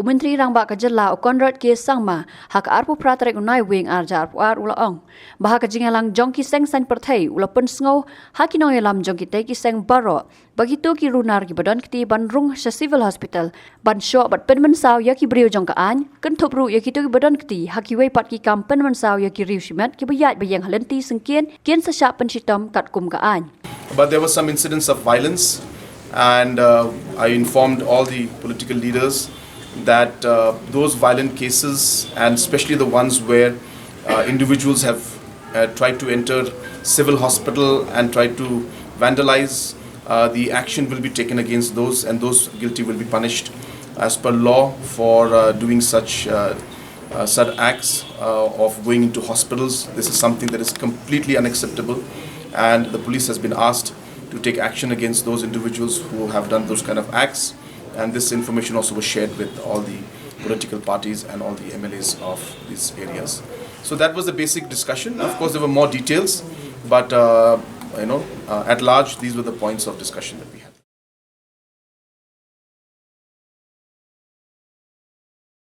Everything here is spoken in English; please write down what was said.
Umentri rang ba kajala o konrad ke sangma hak arpu pratrek unai wing arjar puar ula ong. Baha kajingalang jongki seng san perthai ula pen sngo hakinong elam jongki teki seng baro. Begitu ki runar ki badan kiti ban rung shah Civil Hospital ban syok bat penmen saw ya ki brio jong ka an kentup ru ya ki tu ki badan kiti haki wei pat ki kam penmen saw ya ki riu shimat ki bayat bayang halenti sengkien kien sasha pynshitom katkum ka an. But there was some incidents of violence, and I informed all the political leaders that those violent cases, and especially the ones where individuals have tried to enter civil hospital and tried to vandalize, the action will be taken against those, and those guilty will be punished as per law for doing such acts of going into hospitals. This is something that is completely unacceptable, and the police has been asked to take action against those individuals who have done those kind of acts. And this information also was shared with all the political parties and all the MLAs of these areas. So that was the basic discussion. Of course, there were more details, but at large, these were the points of discussion that we had.